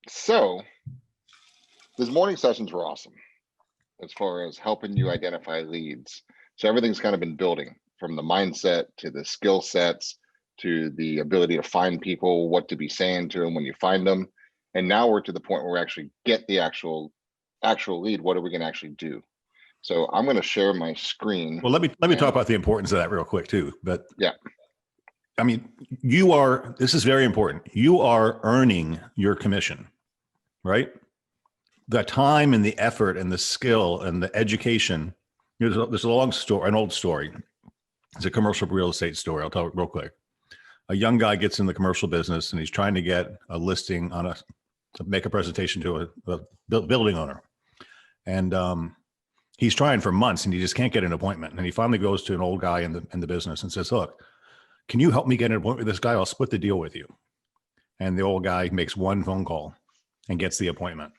So these morning sessions were awesome as far as helping you identify leads. So everything's kind of been building from the mindset to the skill sets to the ability to find people, what to be saying to them when you find them. And now we're to the point where we actually get the actual lead. What are we going to actually do? So I'm going to share my screen. Well, let me talk about the importance of that real quick too. But yeah, I mean, this is very important. You are earning your commission, right? The time and the effort and the skill and the education. There's a long story, an old story. It's a commercial real estate story. I'll tell it real quick. A young guy gets in the commercial business and he's trying to get a listing to make a presentation to a building owner. And he's trying for months and he just can't get an appointment. And he finally goes to an old guy in the business and says, look, can you help me get an appointment with this guy? I'll split the deal with you. And the old guy makes one phone call and gets the appointment.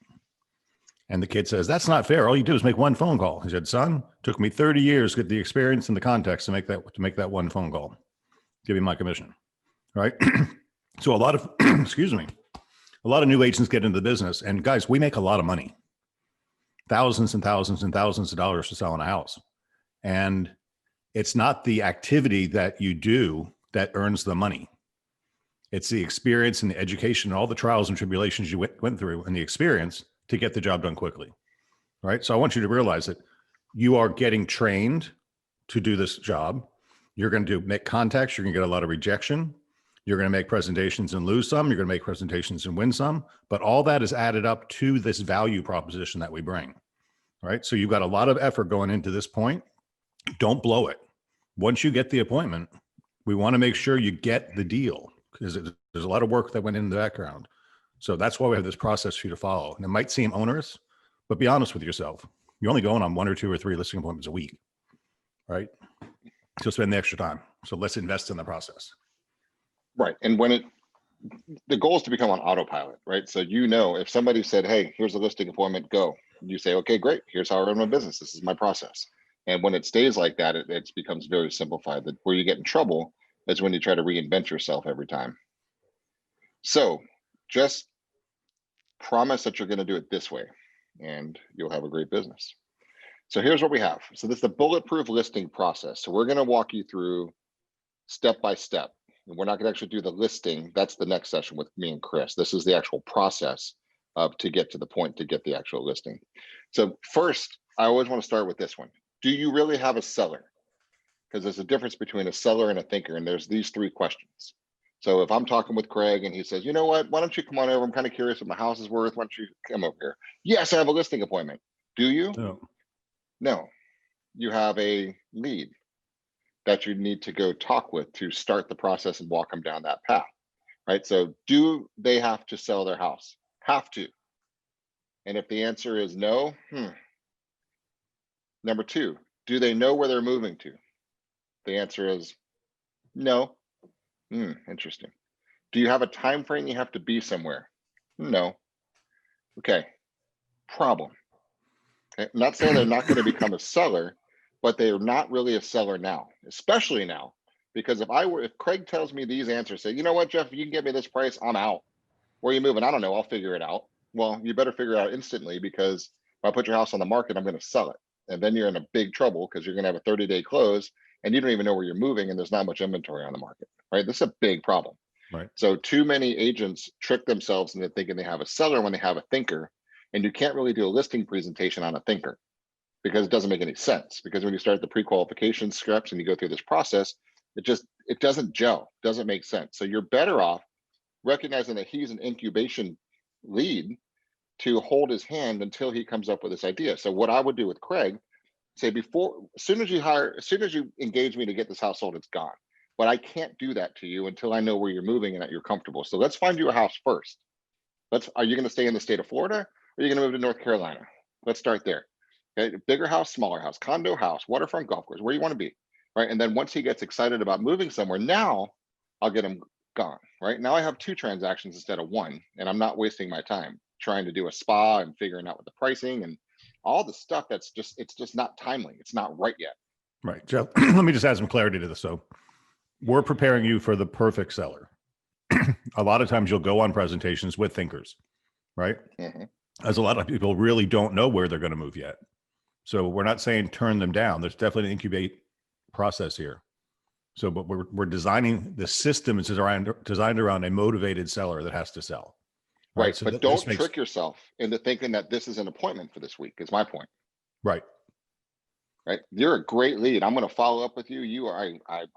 And the kid says, that's not fair. All you do is make one phone call. He said, son, took me 30 years to get the experience and the context to make that one phone call. Give me my commission. Right. So a lot of, a lot of new agents get into the business, and guys, we make a lot of money, thousands and thousands and thousands of dollars to selling a house. And it's not the activity that you do that earns the money. It's the experience and the education and all the trials and tribulations you went through and the experience to get the job done quickly. Right. So I want you to realize that you are getting trained to do this job. You're going to make contacts. You're going to get a lot of rejection. You're going to make presentations and lose some. You're going to make presentations and win some. But all that is added up to this value proposition that we bring. Right. So you've got a lot of effort going into this point. Don't blow it. Once you get the appointment, we want to make sure you get the deal, because there's a lot of work that went in the background. So that's why we have this process for you to follow. And it might seem onerous, but be honest with yourself. You're only going on 1 or 2 or 3 listing appointments a week, right? So spend the extra time. So let's invest in the process. Right. And the goal is to become on autopilot, right? So, if somebody said, hey, here's a listing appointment, go. You say, okay, great. Here's how I run my business. This is my process. And when it stays like that, it becomes very simplified. That where you get in trouble is when you try to reinvent yourself every time. So just promise that you're going to do it this way and you'll have a great business. So here's what we have. So this is the bulletproof listing process. So we're going to walk you through step by step. And we're not going to actually do the listing. That's the next session with me and Chris. This is the actual process to get to the point to get the actual listing. So first, I always want to start with this one. Do you really have a seller? Because there's a difference between a seller and a thinker. And there's these 3 questions. So if I'm talking with Craig and he says, you know what, why don't you come on over? I'm kind of curious what my house is worth. Why don't you come over here? Yes, I have a listing appointment. Do you? No. You have a lead that you need to go talk with to start the process and walk them down that path, right? So do they have to sell their house? Have to. And if the answer is no, Number 2, do they know where they're moving to? The answer is no. Interesting. Do you have a time frame you have to be somewhere? No. Okay. Problem. Okay. I'm not saying they're not going to become a seller, but they're not really a seller now, especially now, because if Craig tells me these answers, say, you know what, Jeff, you can get me this price, I'm out. Where are you moving? I don't know. I'll figure it out. Well, you better figure it out instantly, because if I put your house on the market, I'm going to sell it. And then you're in a big trouble because you're going to have a 30-day close and you don't even know where you're moving and there's not much inventory on the market, right? This is a big problem. Right. So too many agents trick themselves into thinking they have a seller when they have a thinker, and you can't really do a listing presentation on a thinker because it doesn't make any sense. Because when you start the pre-qualification scripts and you go through this process, it doesn't gel, doesn't make sense. So you're better off recognizing that he's an incubation lead to hold his hand until he comes up with this idea. So what I would do with Craig, say as soon as you engage me to get this house sold, it's gone. But I can't do that to you until I know where you're moving and that you're comfortable. So let's find you a house first. Are you going to stay in the state of Florida, or are you going to move to North Carolina? Let's start there. Okay, bigger house, smaller house, condo house, waterfront golf course, where you want to be, right? And then once he gets excited about moving somewhere, now I'll get him gone, right? Now I have 2 transactions instead of 1, and I'm not wasting my time trying to do a spa and figuring out what the pricing and all the stuff it's just not timely. It's not right yet. Right. Jeff, let me just add some clarity to this. So we're preparing you for the perfect seller. A lot of times you'll go on presentations with thinkers. right? Mm-hmm. As a lot of people really don't know where they're going to move yet. So we're not saying turn them down. There's definitely an incubate process here. So, but we're designing the system is designed around a motivated seller that has to sell. Right. So But don't trick yourself into thinking that this is an appointment for this week is my point. Right. Right. You're a great lead. I'm going to follow up with you.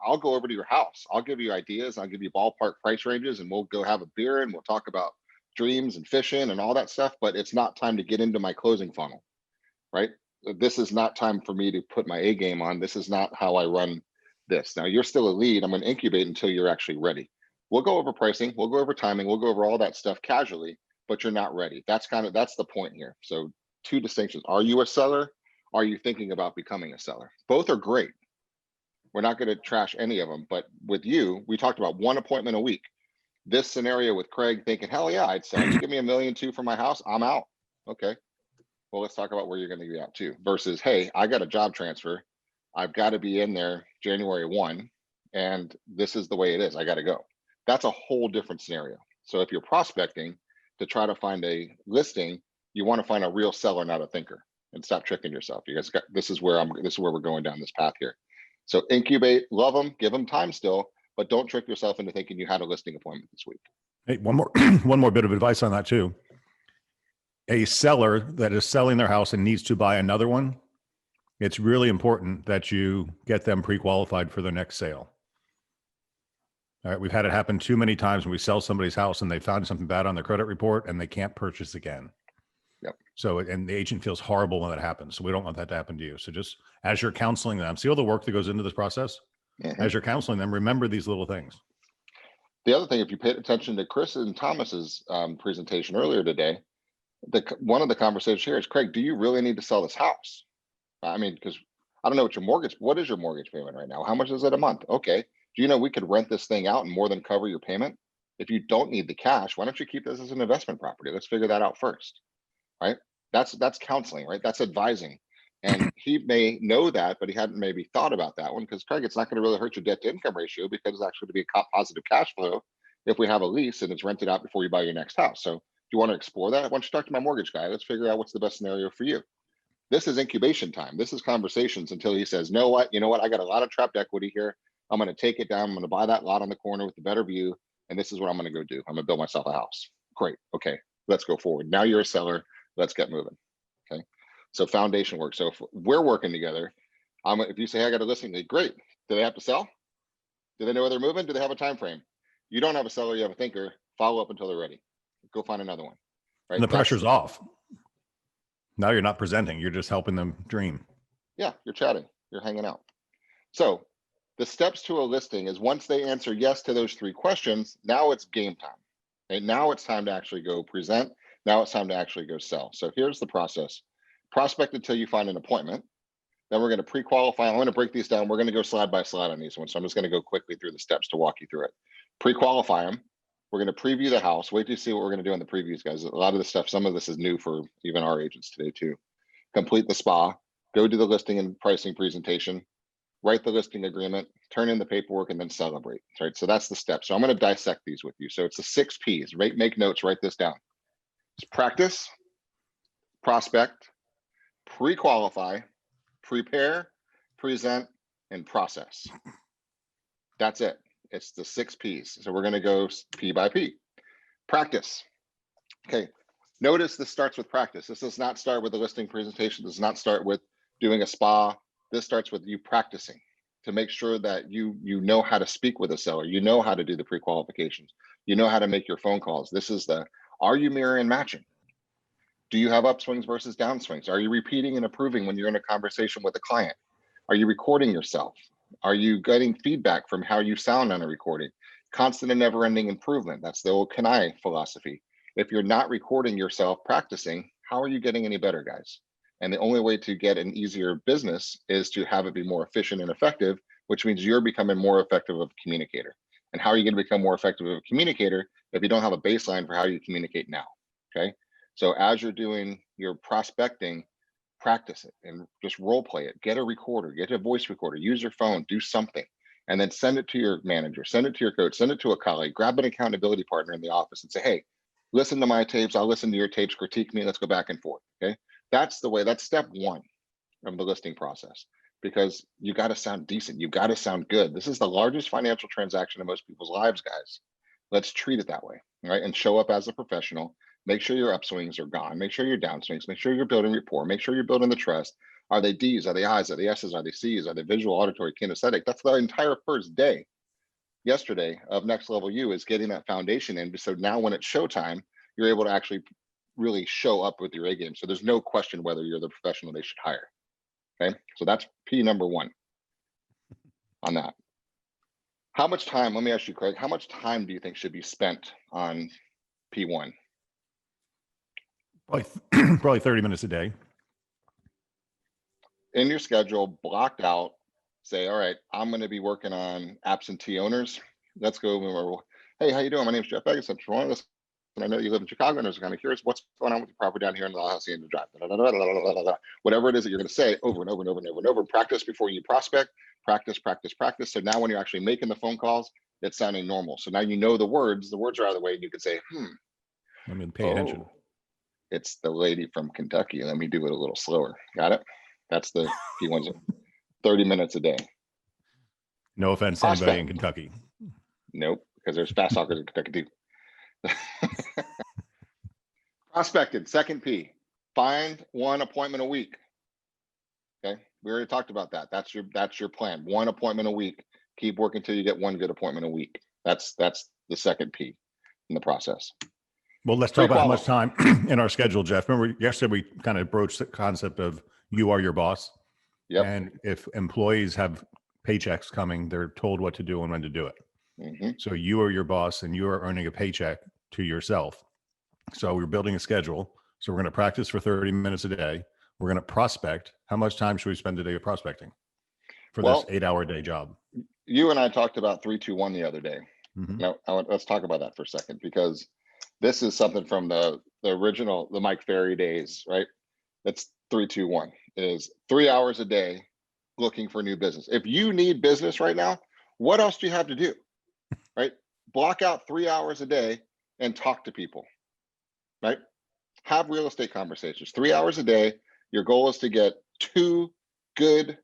I'll go over to your house. I'll give you ideas. I'll give you ballpark price ranges, and we'll go have a beer and we'll talk about dreams and fishing and all that stuff. But it's not time to get into my closing funnel. Right. This is not time for me to put my A game on. This is not how I run this. Now you're still a lead. I'm going to incubate until you're actually ready. We'll go over pricing. We'll go over timing. We'll go over all that stuff casually, but you're not ready. That's the point here. So 2 distinctions. Are you a seller? Are you thinking about becoming a seller? Both are great. We're not going to trash any of them, but with you, we talked about 1 appointment a week. This scenario with Craig thinking, hell yeah, I'd sell. You give me $1.2 million for my house, I'm out. Okay. Well, let's talk about where you're going to be out to versus, hey, I got a job transfer. I've got to be in there January 1, and this is the way it is. I got to go. That's a whole different scenario. So if you're prospecting to try to find a listing, you want to find a real seller, not a thinker, and stop tricking yourself. You guys this is where we're going down this path here. So incubate, love them, give them time still, but don't trick yourself into thinking you had a listing appointment this week. Hey, one more bit of advice on that too. A seller that is selling their house and needs to buy another one, it's really important that you get them pre-qualified for their next sale. All right, we've had it happen too many times when we sell somebody's house and they found something bad on their credit report and they can't purchase again. Yep. So, and the agent feels horrible when that happens. So we don't want that to happen to you. So just as you're counseling them, see all the work that goes into this process. Mm-hmm. As you're counseling them, remember these little things. The other thing, if you paid attention to Chris and Thomas's presentation earlier today, one of the conversations here is, Craig, do you really need to sell this house? I mean, because I don't know what is your mortgage payment right now? How much is it a month? Okay. Do you know we could rent this thing out and more than cover your payment? If you don't need the cash, why don't you keep this as an investment property? Let's figure that out first, right? That's counseling, right? That's advising. And he may know that, but he hadn't maybe thought about that one because, Craig, it's not going to really hurt your debt to income ratio because it's actually going to be a positive cash flow if we have a lease and it's rented out before you buy your next house. So do you want to explore that? Why don't you talk to my mortgage guy? Let's figure out what's the best scenario for you. This is incubation time. This is conversations until he says, you know what? I got a lot of trapped equity here. I'm going to take it down. I'm going to buy that lot on the corner with the better view. And this is what I'm going to go do. I'm going to build myself a house. Great. Okay. Let's go forward. Now you're a seller. Let's get moving. Okay. So foundation work. So if we're working together, if you say, I got a listing, great. Do they have to sell? Do they know where they're moving? Do they have a time frame? You don't have a seller. You have a thinker. Follow up until they're ready. Go find another one. Right. And the pressure's off. Now you're not presenting. You're just helping them dream. Yeah. You're chatting. You're hanging out. So the steps to a listing is once they answer yes to those 3 questions, now it's game time. Right? Now it's time to actually go present. Now it's time to actually go sell. So here's the process. Prospect until you find an appointment. Then we're going to pre-qualify. I'm going to break these down. We're going to go slide by slide on these ones. So I'm just going to go quickly through the steps to walk you through it. Pre-qualify them. We're going to preview the house. Wait to see what we're going to do in the previews, guys. A lot of this stuff, some of this is new for even our agents today too. Complete the spa. Go do the listing and pricing presentation. Write the listing agreement, turn in the paperwork, and then celebrate, right? So that's the step. So I'm going to dissect these with you. So it's the 6 Ps, right? Make notes, write this down. It's practice, prospect, pre-qualify, prepare, present, and process. That's it. It's the 6 Ps. So we're going to go P by P. Practice. Okay. Notice this starts with practice. This does not start with a listing presentation. This does not start with doing a spa. This starts with you practicing to make sure that you know how to speak with a seller. You know how to do the pre-qualifications. You know how to make your phone calls. This is are you mirroring and matching? Do you have upswings versus downswings? Are you repeating and approving when you're in a conversation with a client? Are you recording yourself? Are you getting feedback from how you sound on a recording? Constant and never-ending improvement. That's the old Kanai philosophy. If you're not recording yourself practicing, how are you getting any better, guys? And the only way to get an easier business is to have it be more efficient and effective, which means you're becoming more effective of a communicator. And how are you going to become more effective of a communicator if you don't have a baseline for how you communicate now? Okay. So as you're doing your prospecting, practice it and just role play it. Get a recorder, get a voice recorder, use your phone, do something, and then send it to your manager, send it to your coach, send it to a colleague, grab an accountability partner in the office and say, hey, Listen to my tapes. I'll listen to your tapes, critique me. Let's go back and forth. Okay. That's the way, that's step one of the listing process, because you got to sound decent. You got to sound good. This is the largest financial transaction in most people's lives, guys. Let's treat it that way, right? And show up as a professional. Make sure your upswings are gone. Make sure your downswings. Make sure you're building rapport. Make sure you're building the trust. Are they D's? Are they I's? Are they S's? Are they C's? Are they visual, auditory, kinesthetic? That's the entire first day yesterday of Next Level U, is getting that foundation in. So now when it's showtime, you're able to actually really show up with your A game. So there's no question whether you're the professional they should hire. Okay, so that's P number one on that. How much time, let me ask you, Craig, how much time do you think should be spent on P1? Probably 30 minutes a day. In your schedule, blocked out, say, all right, I'm going to be working on absentee owners. Let's go. Hey, how you doing? My name is Jeff Beggins. I'm from Toronto, and I know you live in Chicago, and I was kind of curious what's going on with your property down here in the Hacienda Drive. Whatever it is that you're going to say over and over and over and over and over. Practice before you prospect. Practice, practice, practice. So now when you're actually making the phone calls, it's sounding normal. So now you know the words are out of the way, and you can say, I'm going to pay attention. It's the lady from Kentucky. Let me do it a little slower. Got it? That's the P1's 30 minutes a day. No offense to anybody in Kentucky. Nope, because there's fast talkers in Kentucky too. Prospected, second P. Find one appointment a week. Okay, we already talked about that. That's your plan. One appointment a week. Keep working until you get one good appointment a week. That's the second P in the process. Well, let's talk about how much time in our schedule, Jeff. Remember yesterday we kind of broached the concept of you are your boss. Yep. And if employees have paychecks coming, they're told what to do and when to do it. Mm-hmm. So you are your boss and you are earning a paycheck to yourself. So we're building a schedule. So we're going to practice for 30 minutes a day. We're going to prospect. How much time should we spend a day prospecting for this 8-hour day job? You and I talked about 3-2-1 the other day. Mm-hmm. Now let's talk about that for a second, because this is something from the original, the Mike Ferry days, right? That's 3-2-1 is 3 hours a day looking for new business. If you need business right now, what else do you have to do, right? Block out 3 hours a day and talk to people, right? Have real estate conversations, 3 hours a day. Your goal is to get 2 good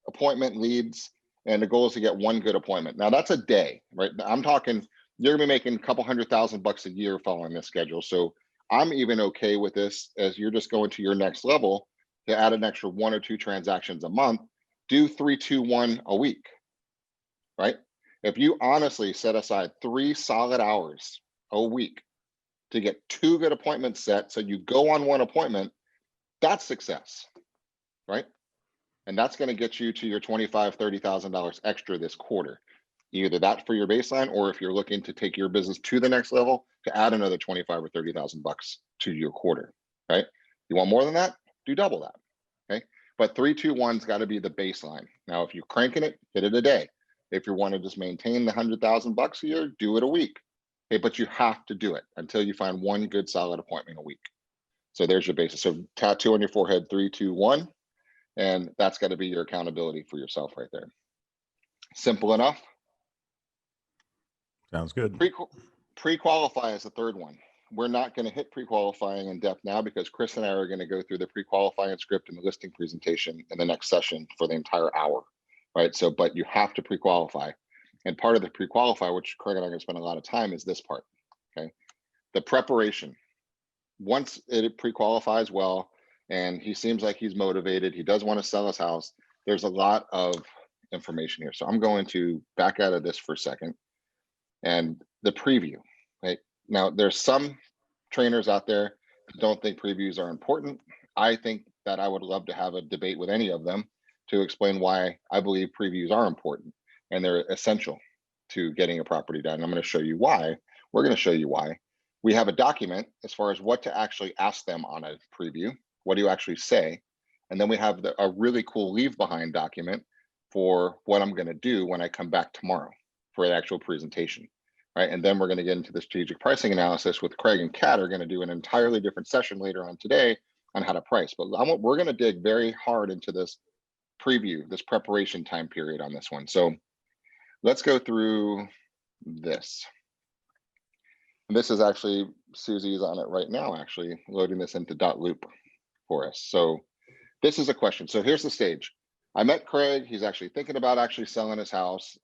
appointment leads, and the goal is to get 1 good appointment. Now that's a day, right? I'm talking, you're gonna be making a couple $100,000 a year following this schedule. So I'm even okay with this as you're just going to your next level to add an extra 1 or 2 transactions a month. Do 3-2-1 a week, right? If you honestly set aside 3 solid hours a week to get 2 good appointments set, so you go on 1 appointment, that's success, right? And that's going to get you to your $25,000, $30,000 extra this quarter. Either that for your baseline, or if you're looking to take your business to the next level, to add another $25,000 or $30,000 to your quarter, right? You want more than that? Do double that, okay? But 3-2-1's got to be the baseline. Now, if you're cranking it, hit it a day. If you want to just maintain the $100,000 a year, do it a week. Okay, but you have to do it until you find 1 good solid appointment a week. So there's your basis. So tattoo on your forehead, 3-2-1, and that's got to be your accountability for yourself right there. Simple enough. Sounds good. Pre-qualify is the third one. We're not going to hit pre-qualifying in depth now, because Chris and I are going to go through the pre-qualifying script and the listing presentation in the next session for the entire hour, right? So, but you have to pre-qualify. And part of the pre-qualify, which Craig and I are going to spend a lot of time, is this part, okay? The preparation. Once it pre-qualifies well, and he seems like he's motivated, he does want to sell his house, there's a lot of information here. So I'm going to back out of this for a second. And the preview, right? Now, there's some trainers out there who don't think previews are important. I think that I would love to have a debate with any of them to explain why I believe previews are important and they're essential to getting a property done. I'm going to show you why. We're going to show you why. We have a document as far as what to actually ask them on a preview. What do you actually say? And then we have a really cool leave behind document for what I'm going to do when I come back tomorrow for the actual presentation. Right, and then we're going to get into the strategic pricing analysis with Craig and Kat. Are going to do an entirely different session later on today on how to price. But we're going to dig very hard into this preview, this preparation time period on this one. So let's go through this. And this is actually Susie's on it right now, actually loading this into .loop for us. So this is a question. So here's the stage. I met Craig. He's actually thinking about actually selling his house.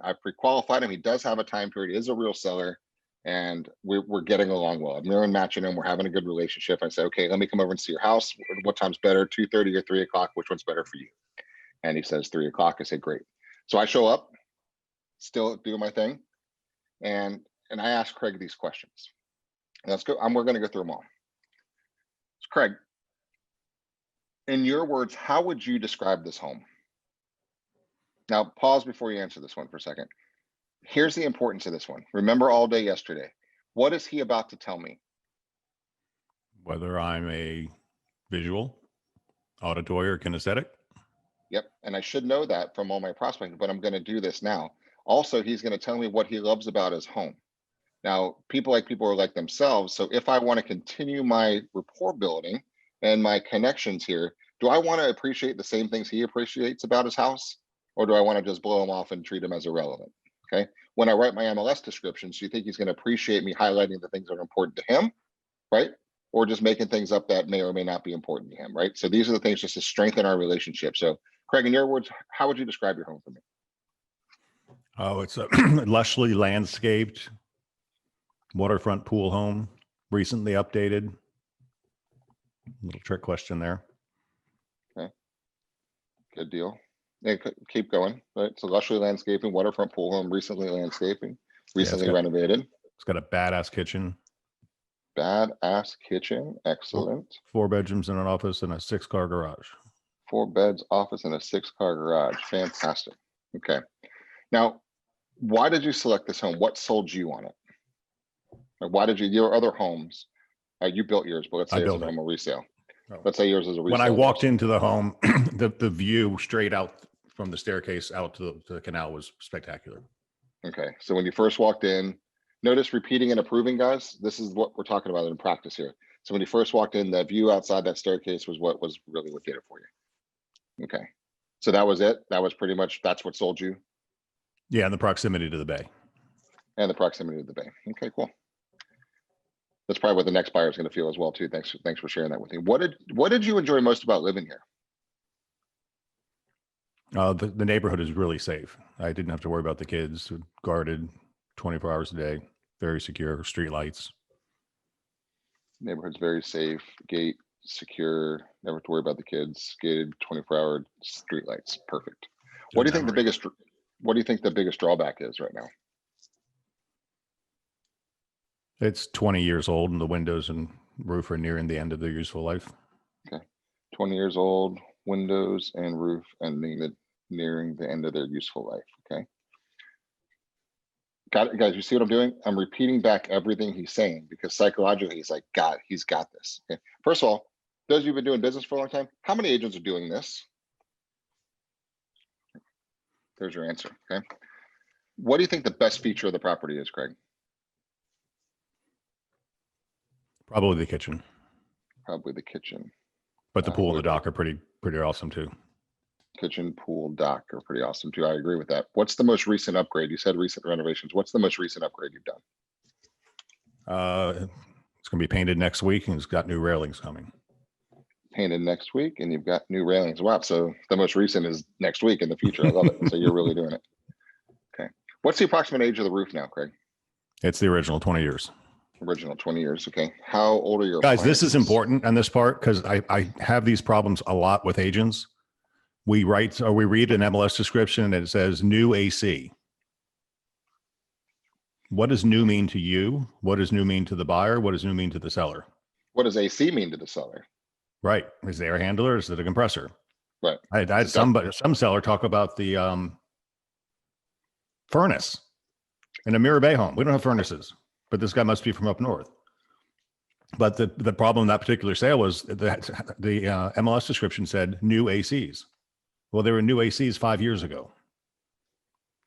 I pre-qualified him. He does have a time period. He is a real seller, and we're getting along well. I'm mirroring matching him. We're having a good relationship. I said, okay, let me come over and see your house. What time's better, 2:30 or 3 o'clock? Which one's better for you? And he says 3 o'clock. I said, great. So I show up, still doing my thing, and I ask Craig these questions. Let's go. We're going to go through them all. So Craig, in your words, how would you describe this home? Now, pause before you answer this one for a second. Here's the importance of this one. Remember all day yesterday. What is he about to tell me? Whether I'm a visual, auditory, or kinesthetic. Yep. And I should know that from all my prospecting, but I'm going to do this now. Also, he's going to tell me what he loves about his home. Now, people are like themselves. So if I want to continue my rapport building and my connections here, do I want to appreciate the same things he appreciates about his house? Or do I want to just blow him off and treat him as irrelevant? Okay. When I write my MLS descriptions, do you think he's going to appreciate me highlighting the things that are important to him? Right. Or just making things up that may or may not be important to him. Right. So these are the things just to strengthen our relationship. So Craig, in your words, how would you describe your home for me? Oh, it's a lushly landscaped waterfront pool home, recently updated. Little trick question there. Okay. Good deal. Yeah, keep going. Right. So luxury landscaping, waterfront pool home, recently landscaping, recently renovated. It's got a badass kitchen. Badass kitchen. Excellent. 4 bedrooms and an office and a 6-car garage. 4 beds, office, and a 6-car garage. Fantastic. Okay. Now, why did you select this home? What sold you on it? Like, why did your other homes, you built yours, but let's say it's a home or resale. Let's say yours is a resale. When I walked into the home, the view straight out from the staircase out to the canal was spectacular. Okay. So when you first walked in, notice repeating and approving, guys. This is what we're talking about in practice here. So when you first walked in, the view outside that staircase was what was really what did it for you. Okay. So that was it. That was pretty much, that's what sold you. Yeah. And the proximity to the bay. And the proximity to the bay. Okay, cool. That's probably what the next buyer is going to feel as well too. Thanks for sharing that with me. What did you enjoy most about living here? The neighborhood is really safe. I didn't have to worry about the kids. Guarded 24 hours a day. Very secure. Street lights. Neighborhood's very safe. Gate secure. Never have to worry about the kids. Gated 24-hour street lights. Perfect. What do you think the biggest drawback is right now? It's 20 years old and the windows and roof are nearing the end of their useful life. Okay. 20 years old, windows and roof nearing the end of their useful life. Okay. Got it, guys. You see what I'm doing? I'm repeating back everything he's saying because psychologically he's like, he's got this. Okay. First of all, those of you who've been doing business for a long time, how many agents are doing this? There's your answer. Okay. What do you think the best feature of the property is, Craig? Probably the kitchen. Probably the kitchen. But the pool and the dock are pretty awesome too. Kitchen, pool, dock are pretty awesome too. I agree with that. What's the most recent upgrade? You said recent renovations. What's the most recent upgrade you've done? It's going to be painted next week and it's got new railings coming. Painted next week and you've got new railings. Wow. So the most recent is next week in the future. I love it. So you're really doing it. Okay. What's the approximate age of the roof now, Craig? It's the original 20 years. Original 20 years. Okay. How old are your guys? This is important on this part because I have these problems a lot with agents. We read an MLS description and it says new AC. What does new mean to you? What does new mean to the buyer? What does new mean to the seller? What does AC mean to the seller? Right. Is it air handler? Is it a compressor? Right. I had some seller talk about the furnace in a Mirror Bay home. We don't have furnaces, but this guy must be from up north. But the problem in that particular sale was that the MLS description said new ACs. Well, there were new ACs 5 years ago.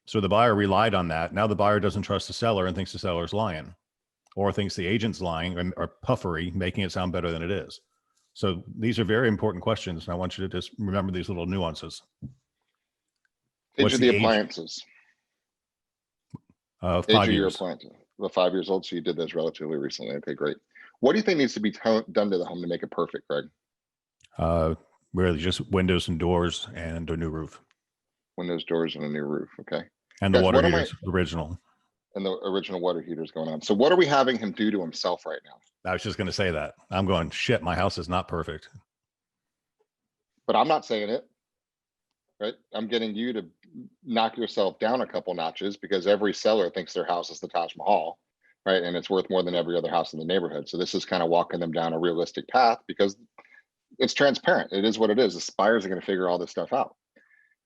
So the buyer relied on that. Now the buyer doesn't trust the seller and thinks the seller's lying or thinks the agent's lying or puffery, making it sound better than it is. So these are very important questions. And I want you to just remember these little nuances. Age of the appliances. 5 years. Appliances. The 5 years old. So you did this relatively recently. Okay, great. What do you think needs to be done to the home to make it perfect, Greg? Really just windows and doors and a new roof. Windows, doors, and a new roof. Okay. And the Guys, water heaters, original. And the original water heaters going on. So what are we having him do to himself right now? I was just going to say that. I'm going, shit, my house is not perfect. But I'm not saying it, right? I'm getting you to knock yourself down a couple notches because every seller thinks their house is the Taj Mahal, right? And it's worth more than every other house in the neighborhood. So this is kind of walking them down a realistic path because it's transparent. It is what it is. The buyers are going to figure all this stuff out.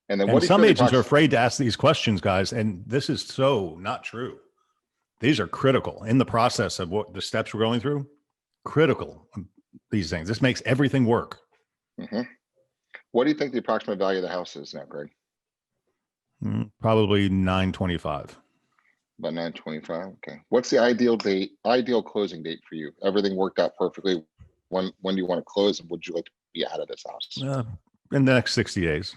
And then some agents are afraid to ask these questions, guys. And this is so not true. These are critical in the process of what the steps we're going through. Critical, these things. This makes everything work. Mm-hmm. What do you think the approximate value of the house is now, Greg? Probably 925. About 925. Okay. What's the ideal closing date for you? Everything worked out perfectly. When do you want to close, and would you like to be out of this house? In the next 60 days.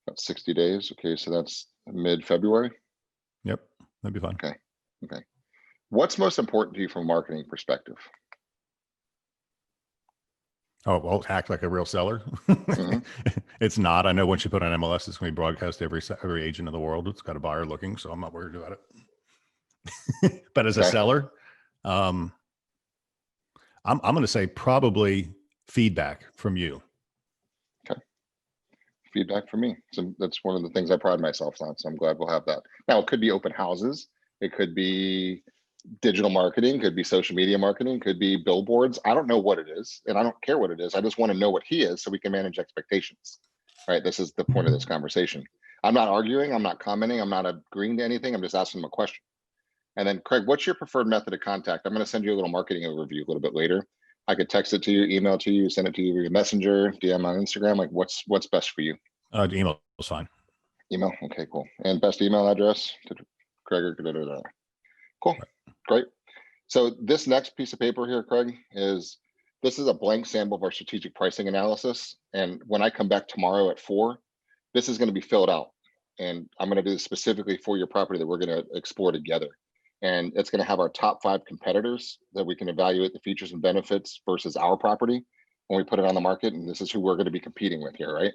About 60 days. Okay, so that's mid-February. Yep, that'd be fine. Okay. Okay. What's most important to you from a marketing perspective? Oh, well, act like a real seller. Mm-hmm. It's not. I know once you put on MLS, it's going to be broadcast to every agent in the world. It's got a buyer looking, so I'm not worried about it. But as a seller, I'm going to say probably feedback from you. Okay. Feedback from me. So that's one of the things I pride myself on. So I'm glad we'll have that. Now, it could be open houses. It could be digital marketing, could be social media marketing, could be billboards. I don't know what it is, and I don't care what it is. I just want to know what he is so we can manage expectations. Right? This is the point of this conversation. I'm not arguing. I'm not commenting. I'm not agreeing to anything. I'm just asking him a question. And then, Craig, what's your preferred method of contact? I'm going to send you a little marketing overview a little bit later. I could text it to you, email it to you, send it to you via Messenger, DM on Instagram. Like, what's best for you? Email is fine. Email. Okay, cool. And best email address to Craig. Cool. Right. Great. So this next piece of paper here, Craig, this is a blank sample of our strategic pricing analysis. And when I come back tomorrow at 4, this is going to be filled out. And I'm going to do this specifically for your property that we're going to explore together. And it's going to have our top 5 competitors that we can evaluate the features and benefits versus our property when we put it on the market. And this is who we're going to be competing with here, right?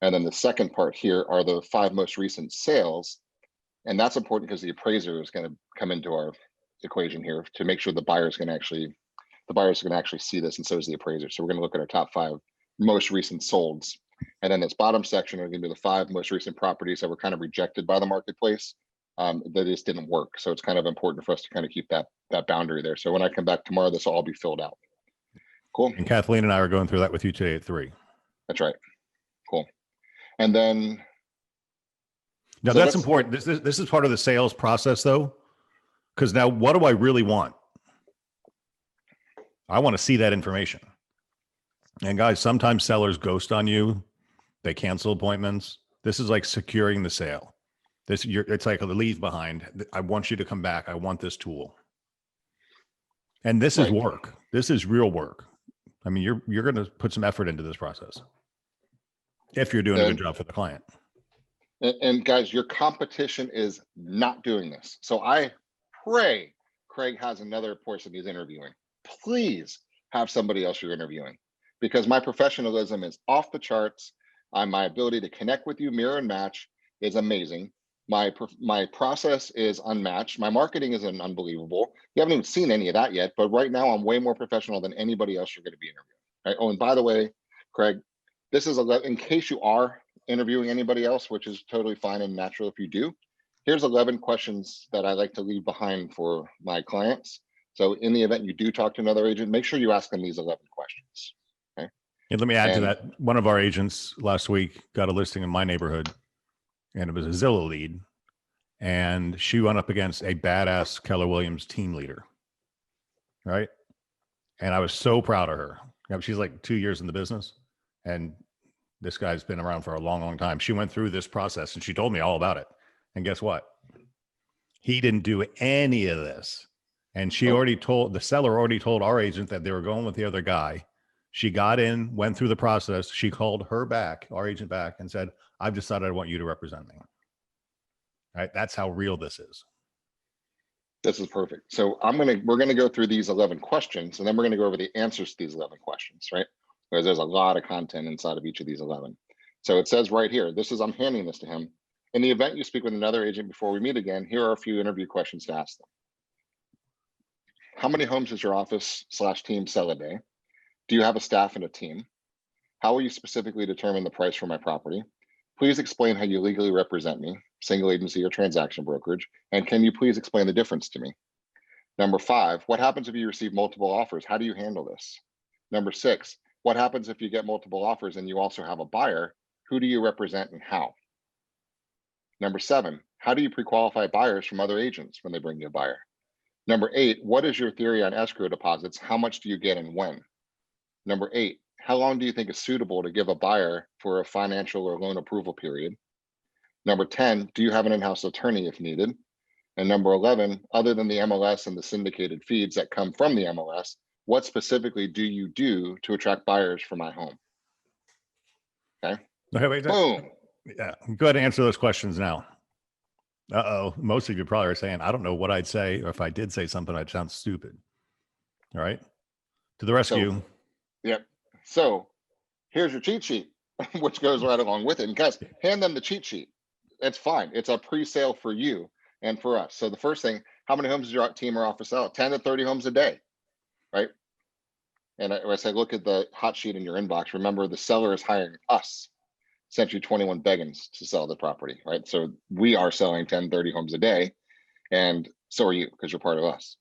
And then the second part here are the 5 most recent sales. And that's important because the appraiser is going to come into our equation here to make sure the buyers can actually see this, and so is the appraiser. So we're going to look at our top 5 most recent solds. And then this bottom section are going to be the 5 most recent properties that were kind of rejected by the marketplace. That just didn't work. So it's kind of important for us to kind of keep that boundary there. So when I come back tomorrow, this will all be filled out. Cool. And Kathleen and I are going through that with you today at 3. That's right. Cool. And then now so that's important. This is part of the sales process though, because now what do I really want? I want to see that information. And guys, sometimes sellers ghost on you. They cancel appointments. This is like securing the sale. It's like a leave behind. I want you to come back. I want this tool. And this is work. This is real work. I mean, you're going to put some effort into this process if you're doing a good job for the client. And guys, your competition is not doing this. So I pray Craig has another person he's interviewing. Please have somebody else you're interviewing, because my professionalism is off the charts. My ability to connect with you, mirror and match, is amazing. My process is unmatched. My marketing is unbelievable. You haven't even seen any of that yet, but right now I'm way more professional than anybody else you're going to be interviewing. Right? Oh, and by the way, Craig, this is in case you are interviewing anybody else, which is totally fine and natural if you do. Here's 11 questions that I like to leave behind for my clients. So in the event you do talk to another agent, make sure you ask them these 11 questions. Okay. And let me add to that. One of our agents last week got a listing in my neighborhood, and it was a Zillow lead. And she went up against a badass Keller Williams team leader. Right. And I was so proud of her. She's like 2 years in the business. And this guy's been around for a long, long time. She went through this process and she told me all about it. And guess what? He didn't do any of this. And she the seller already told our agent that they were going with the other guy. She got in, went through the process. She called her back, our agent back, and said, I've decided I want you to represent me. Right? That's how real this is. This is perfect. So we're gonna go through these 11 questions, and then we're gonna go over the answers to these 11 questions, right? Because there's a lot of content inside of each of these 11. So it says right here, I'm handing this to him. In the event you speak with another agent before we meet again, here are a few interview questions to ask them. How many homes does your office/team sell a day? Do you have a staff and a team? How will you specifically determine the price for my property? Please explain how you legally represent me, single agency or transaction brokerage, and can you please explain the difference to me? Number 5, what happens if you receive multiple offers? How do you handle this? Number 6, what happens if you get multiple offers and you also have a buyer? Who do you represent and how? Number 7, how do you pre-qualify buyers from other agents when they bring you a buyer? Number 8, what is your theory on escrow deposits? How much do you get and when? Number 8, how long do you think is suitable to give a buyer for a financial or loan approval period? Number 10, do you have an in-house attorney if needed? And number 11, other than the MLS and the syndicated feeds that come from the MLS, what specifically do you do to attract buyers for my home? Okay. Okay, wait. Boom. Yeah, go ahead and answer those questions now. Most of you probably are saying, I don't know what I'd say, or if I did say something, I'd sound stupid. All right. To the rescue. Yep. So here's your cheat sheet, which goes right along with it. And guys, hand them the cheat sheet. It's fine. It's a pre-sale for you and for us. So the first thing, how many homes does your team or office sell? 10 to 30 homes a day, right? And I say, look at the hot sheet in your inbox. Remember, the seller is hiring us, C21 Beggins, to sell the property, right? So we are selling 10, 30 homes a day. And so are you, because you're part of us.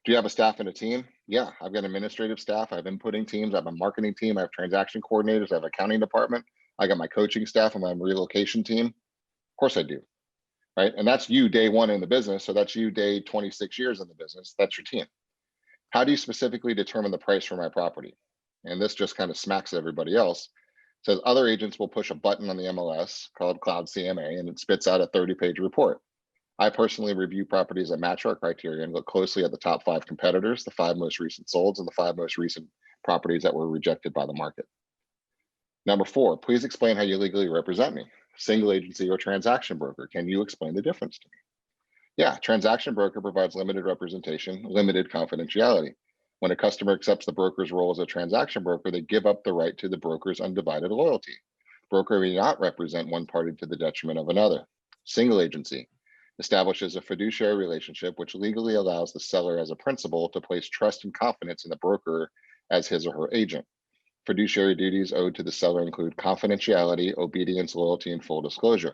Do you have a staff and a team? Yeah, I've got administrative staff. I have inputting teams. I have a marketing team. I have transaction coordinators. I have accounting department. I got my coaching staff and my relocation team. Of course I do, right? And that's you day 1 in the business. So that's you day 26 years in the business. That's your team. How do you specifically determine the price for my property? And this just kind of smacks everybody else. It says other agents will push a button on the MLS called Cloud CMA, and it spits out a 30-page report. I personally review properties that match our criteria and look closely at the top 5 competitors, the 5 most recent solds, and the 5 most recent properties that were rejected by the market. Number 4, please explain how you legally represent me. Single agency or transaction broker. Can you explain the difference to me? Yeah, transaction broker provides limited representation, limited confidentiality. When a customer accepts the broker's role as a transaction broker, they give up the right to the broker's undivided loyalty. Broker may not represent one party to the detriment of another. Single agency establishes a fiduciary relationship which legally allows the seller as a principal to place trust and confidence in the broker as his or her agent. Fiduciary duties owed to the seller include confidentiality, obedience, loyalty, and full disclosure.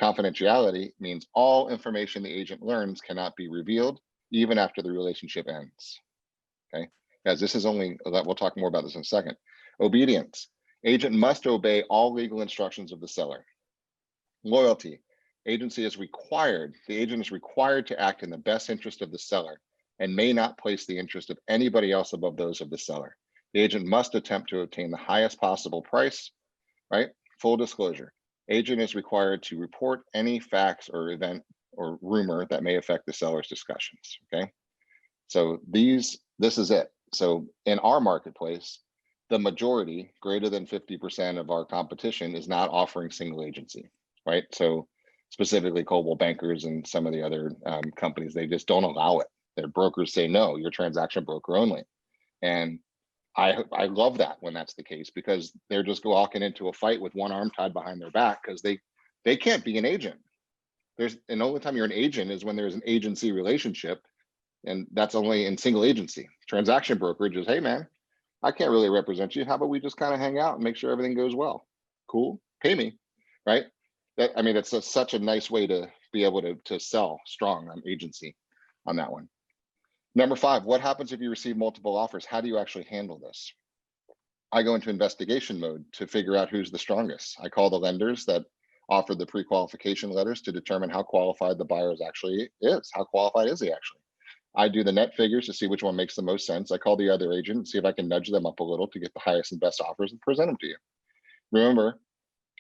Confidentiality means all information the agent learns cannot be revealed even after the relationship ends. Okay, guys, this is only, we'll talk more about this in a second. Obedience, agent must obey all legal instructions of the seller. Loyalty, the agent is required to act in the best interest of the seller and may not place the interest of anybody else above those of the seller. The agent must attempt to obtain the highest possible price, right? Full disclosure. Agent is required to report any facts or event or rumor that may affect the seller's discussions, okay? So this is it. So in our marketplace, the majority, greater than 50% of our competition is not offering single agency, right? So specifically Coldwell Bankers and some of the other companies, they just don't allow it. Their brokers say, no, you're transaction broker only. And I love that when that's the case, because they're just walking into a fight with one arm tied behind their back because they can't be an agent. And the only time you're an agent is when there's an agency relationship, and that's only in single agency. Transaction brokerage is, hey man, I can't really represent you. How about we just kind of hang out and make sure everything goes well? Cool, pay me, right? It's such a nice way to be able to sell strong on agency on that one. Number 5, what happens if you receive multiple offers? How do you actually handle this? I go into investigation mode to figure out who's the strongest. I call the lenders that offered the pre-qualification letters to determine how qualified the buyer actually is. How qualified is he actually? I do the net figures to see which one makes the most sense. I call the other agent and see if I can nudge them up a little to get the highest and best offers and present them to you. Remember,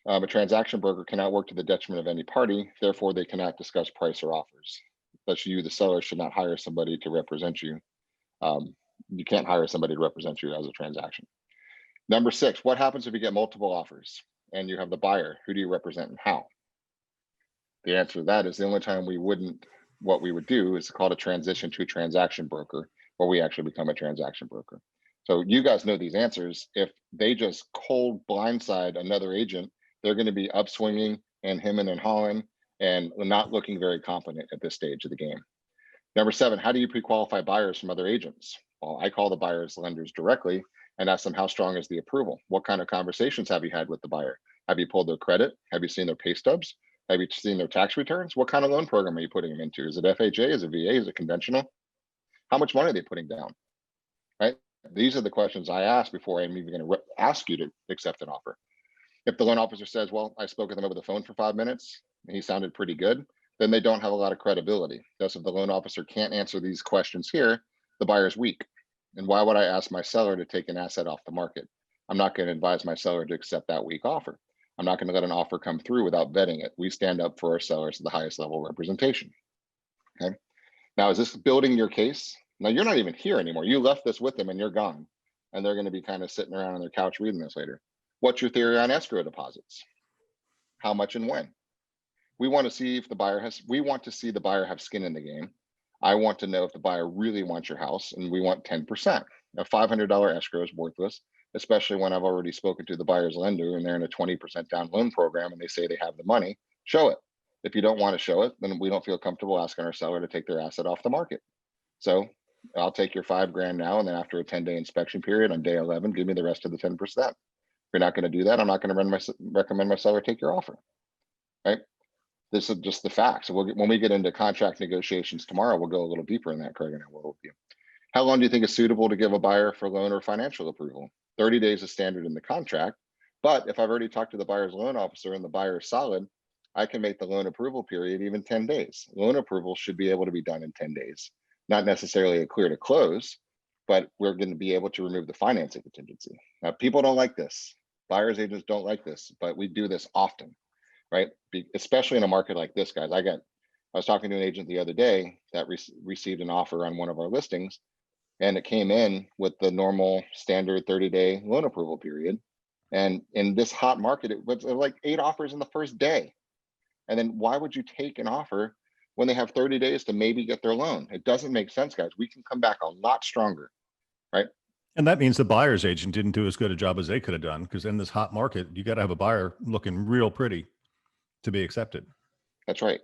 a transaction broker cannot work to the detriment of any party. Therefore, they cannot discuss price or offers. Thus, you, the seller, should not hire somebody to represent you. You can't hire somebody to represent you as a transaction. Number 6, what happens if you get multiple offers and you have the buyer? Who do you represent and how? The answer to that is the only time we wouldn't what we would do is called a transition to a transaction broker, where we actually become a transaction broker. So you guys know these answers. If they just cold blindside another agent, they're going to be upswinging and hemming and hawing and not looking very confident at this stage of the game. Number 7, how do you pre-qualify buyers from other agents? Well, I call the buyers lenders directly and ask them, how strong is the approval? What kind of conversations have you had with the buyer? Have you pulled their credit? Have you seen their pay stubs? Have you seen their tax returns? What kind of loan program are you putting them into? Is it FHA? Is it VA? Is it conventional? How much money are they putting down? Right? These are the questions I ask before I'm even going to ask you to accept an offer. If the loan officer says, well, I spoke with him over the phone for 5 minutes and he sounded pretty good, then they don't have a lot of credibility. Thus, if the loan officer can't answer these questions here, the buyer's weak. And why would I ask my seller to take an asset off the market? I'm not going to advise my seller to accept that weak offer. I'm not going to let an offer come through without vetting it. We stand up for our sellers at the highest level representation. Okay. Now, is this building your case? Now, you're not even here anymore. You left this with them and you're gone. And they're going to be kind of sitting around on their couch reading this later. What's your theory on escrow deposits? How much and when? We want to see if the buyer has, we want to see the buyer have skin in the game. I want to know if the buyer really wants your house, and we want 10%. A $500 escrow is worthless, especially when I've already spoken to the buyer's lender and they're in a 20% down loan program and they say they have the money. Show it. If you don't want to show it, then we don't feel comfortable asking our seller to take their asset off the market. So I'll take your $5,000 now, and then after a 10-day inspection period on day 11, give me the rest of the 10%. If you're not going to do that, I'm not going to recommend my seller take your offer. Right? This is just the facts. So when we get into contract negotiations tomorrow, we'll go a little deeper in that, Craig, and I will with you. How long do you think is suitable to give a buyer for loan or financial approval? 30 days is standard in the contract. But if I've already talked to the buyer's loan officer and the buyer is solid, I can make the loan approval period even 10 days. Loan approval should be able to be done in 10 days. Not necessarily a clear to close, but we're going to be able to remove the financing contingency. Now, people don't like this. Buyer's agents don't like this, but we do this often. Right? Especially in a market like this, guys. I was talking to an agent the other day that received an offer on one of our listings, and it came in with the normal standard 30-day loan approval period. And in this hot market, it was like 8 offers in the first day. And then why would you take an offer when they have 30 days to maybe get their loan? It doesn't make sense, guys. We can come back a lot stronger, right? And that means the buyer's agent didn't do as good a job as they could have done, because in this hot market, you got to have a buyer looking real pretty to be accepted. That's right.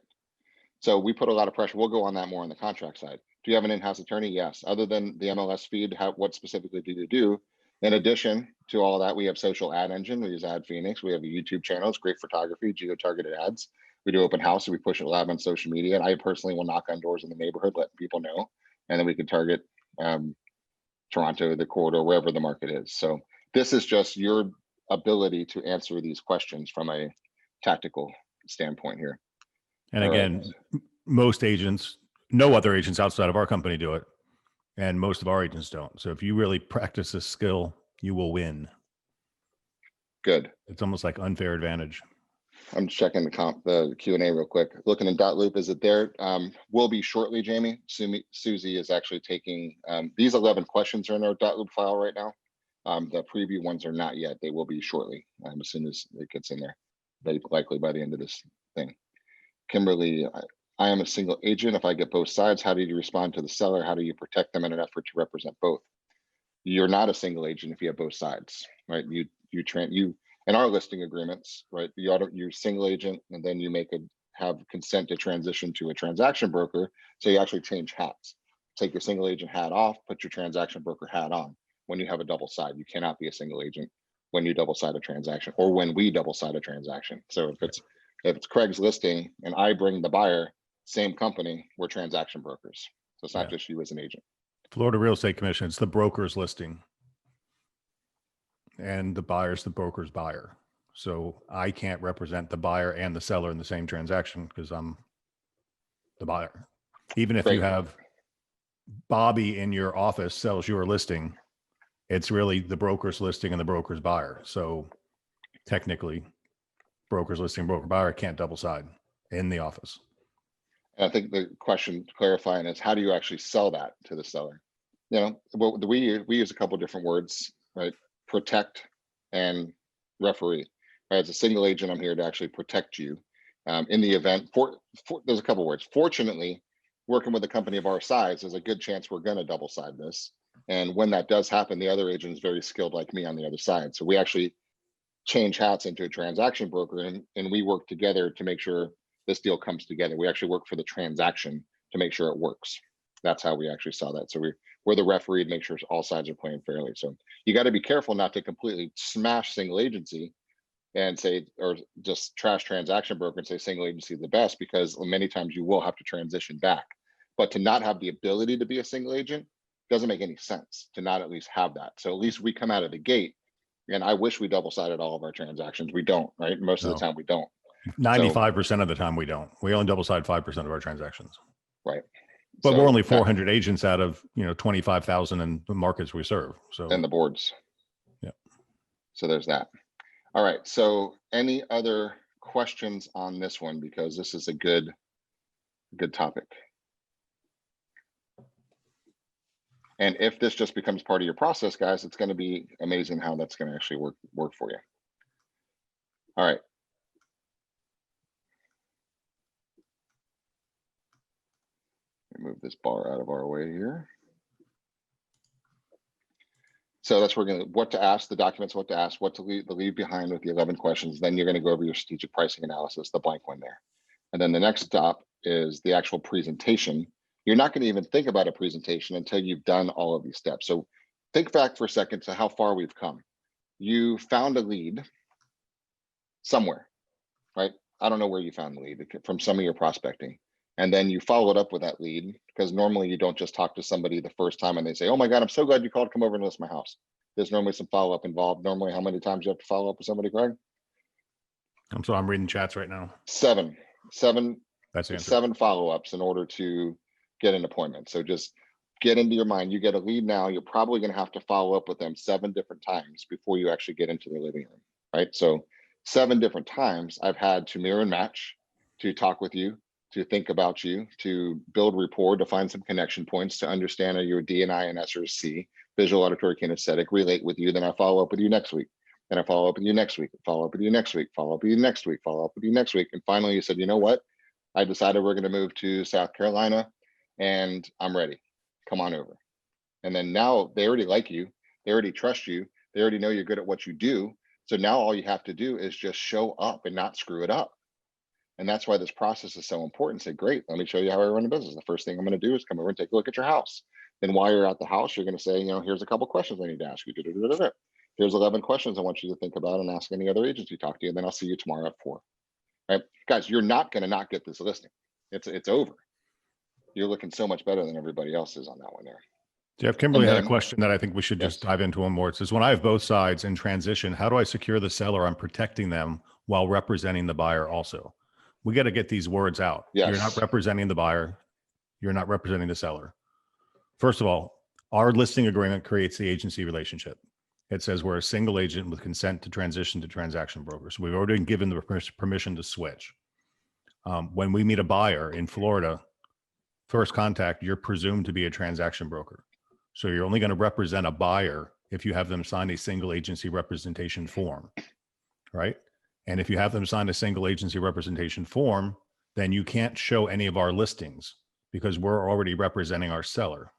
So we put a lot of pressure. We'll go on that more on the contract side. Do you have an in-house attorney? Yes. Other than the MLS feed, what specifically do you do? In addition to all that, we have social ad engine. We use Ad Phoenix. We have a YouTube channel. It's great photography, geo-targeted ads. We do open house, so we push it live on social media. And I personally will knock on doors in the neighborhood, let people know, and then we can target Toronto, the corridor, wherever the market is. So this is just your ability to answer these questions from a tactical standpoint here. And again, most agents, no other agents outside of our company do it, and most of our agents don't. So if you really practice this skill, you will win. Good. It's almost like unfair advantage. I'm checking the Q&A real quick. Looking in Dotloop, is it there? Will be shortly, Jamie. Susie is actually taking these 11 questions are in our Dotloop file right now. The preview ones are not yet. They will be shortly as soon as it gets in there. Likely by the end of this thing. Kimberly, I am a single agent. If I get both sides, how do you respond to the seller? How do you protect them in an effort to represent both? You're not a single agent if you have both sides, right? You in our listing agreements, right? You're single agent, and then you have consent to transition to a transaction broker. So you actually change hats. Take your single agent hat off, put your transaction broker hat on. When you have a double side, you cannot be a single agent when you double side a transaction, or when we double side a transaction. So if it's Craig's listing and I bring the buyer, same company, we're transaction brokers. So it's not just you as an agent. Florida Real Estate Commission, it's the broker's listing. And the buyer's the broker's buyer. So I can't represent the buyer and the seller in the same transaction because I'm the buyer. Even if you have Bobby in your office sells your listing, it's really the broker's listing and the broker's buyer. So technically, broker's listing, broker buyer can't double side in the office. And I think the question clarifying is, how do you actually sell that to the seller? You know, well, we use a couple of different words, right? Protect and referee. Right? As a single agent, I'm here to actually protect you in the event. There's a couple of words. Fortunately, working with a company of our size, there's a good chance we're going to double side this. And when that does happen, the other agent is very skilled like me on the other side. So we actually change hats into a transaction broker, and we work together to make sure this deal comes together. We actually work for the transaction to make sure it works. That's how we actually saw that. So we're the referee to make sure all sides are playing fairly. So you got to be careful not to completely smash single agency and say, or just trash transaction broker and say single agency is the best, because many times you will have to transition back. But to not have the ability to be a single agent doesn't make any sense, to not at least have that. So at least we come out of the gate, and I wish we double-sided all of our transactions. We don't, right? Most of the time we don't. 95% of the time we don't. We only double side 5% of our transactions. Right. But so we're only 400 agents out of 25,000 in the markets we serve. So and the boards. Yeah. So there's that. All right. So any other questions on this one? Because this is a good topic. And if this just becomes part of your process, guys, it's going to be amazing how that's going to actually work for you. All right. Move this bar out of our way here. So that's where we're going to, what to ask, the documents, what to ask, what to leave behind with the 11 questions. Then you're going to go over your strategic pricing analysis, the blank one there. And then the next stop is the actual presentation. You're not going to even think about a presentation until you've done all of these steps. So think back for a second to how far we've come. You found a lead somewhere, right? I don't know where you found the lead, from some of your prospecting. And then you followed up with that lead, because normally you don't just talk to somebody the first time and they say, oh my God, I'm so glad you called, come over and list my house. There's normally some follow-up involved. Normally, how many times you have to follow up with somebody, Greg? I'm reading chats right now. Seven. That's the answer. 7 follow-ups in order to get an appointment. So just get into your mind, you get a lead now, you're probably going to have to follow up with them 7 different times before you actually get into their living room, right? So 7 different times I've had to mirror and match, to talk with you, to think about you, to build rapport, to find some connection points, to understand, are you a DNI and SRC, visual, auditory, kinesthetic, relate with you. Then I follow up with you next week. Then I follow up with you next week, follow up with you next week, follow up with you next week, follow up with you next week. And finally you said, you know what? I decided we're going to move to South Carolina and I'm ready. Come on over. And then now they already like you. They already trust you. They already know you're good at what you do. So now all you have to do is just show up and not screw it up. And that's why this process is so important. Say, great, let me show you how I run a business. The first thing I'm going to do is come over and take a look at your house. Then while you're at the house, you're going to say, here's a couple questions I need to ask you. Here's 11 questions I want you to think about and ask any other agents you talk to. And then I'll see you tomorrow at 4. Right, guys, you're not going to not get this listing. It's over. You're looking so much better than everybody else is on that one there. Jeff, Kimberly had a question that I think we should just dive into one more. It says, when I have both sides in transition, how do I secure the seller? I'm protecting them while representing the buyer also. We got to get these words out. Yes. You're not representing the buyer. You're not representing the seller. First of all, our listing agreement creates the agency relationship. It says we're a single agent with consent to transition to transaction broker. So we've already been given the permission to switch. When we meet a buyer in Florida, first contact, you're presumed to be a transaction broker. So you're only going to represent a buyer if you have them sign a single agency representation form, right? And if you have them sign a single agency representation form, then you can't show any of our listings because we're already representing our seller.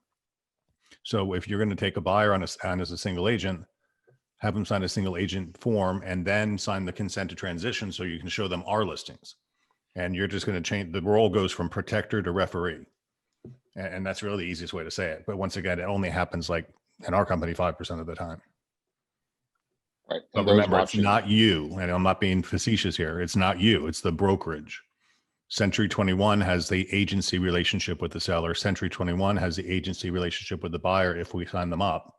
So if you're going to take a buyer on as a single agent, have them sign a single agent form and then sign the consent to transition so you can show them our listings. And you're just going to change, the role goes from protector to referee. And that's really the easiest way to say it. But once again, it only happens like in our company 5% of the time. Right. But remember, it's not you, and I'm not being facetious here. It's not you, it's the brokerage. Century 21 has the agency relationship with the seller. Century 21 has the agency relationship with the buyer if we sign them up.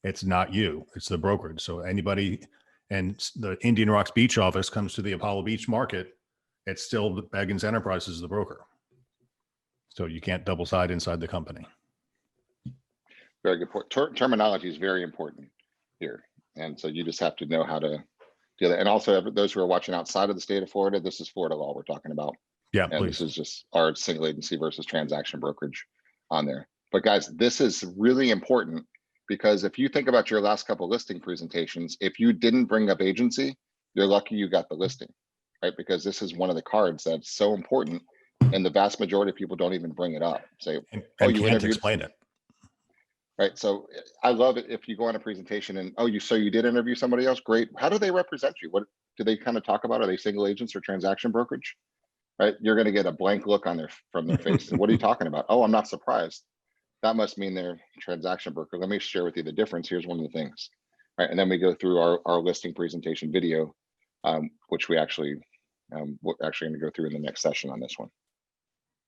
It's not you, it's the brokerage. So anybody, and the Indian Rocks Beach office comes to the Apollo Beach market, it's still the Beggins Enterprises, the broker. So you can't double side inside the company. Very good point. Terminology is very important here. And so you just have to know how to do that. And also those who are watching outside of the state of Florida, this is Florida law we're talking about. Yeah, and please. This is just our single agency versus transaction brokerage on there. But guys, this is really important because if you think about your last couple listing presentations, if you didn't bring up agency, you're lucky you got the listing, right? Because this is one of the cards that's so important And the vast majority of people don't even bring it up. Say, and oh, you can't interviewed, explain it. right? So I love it if you go on a presentation and, oh, so you did interview somebody else? Great. How do they represent you? What do they kind of talk about? Are they single agents or transaction brokerage? Right? You're going to get a blank look on from their face. And what are you talking about? Oh, I'm not surprised. That must mean they're transaction broker. Let me share with you the difference. Here's one of the things. Right. And then we go through our listing presentation video, which we're actually going to go through in the next session on this one.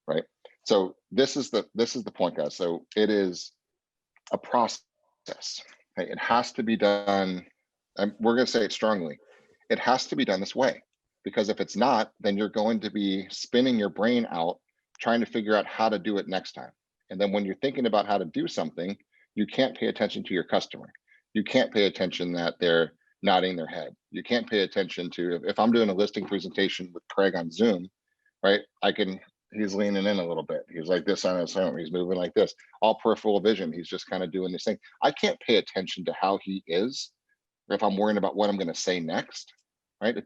Right. So this is the point, guys. So it is a process. Right? It has to be done. And we're going to say it strongly. It has to be done this way, because if it's not, then you're going to be spinning your brain out trying to figure out how to do it next time. And then when you're thinking about how to do something, you can't pay attention to your customer. You can't pay attention that they're nodding their head. You can't pay attention to, if I'm doing a listing presentation with Craig on Zoom, right? He's leaning in a little bit. He's like this on his phone. He's moving like this, all peripheral vision. He's just kind of doing this thing. I can't pay attention to how he is if I'm worrying about what I'm going to say next, right? It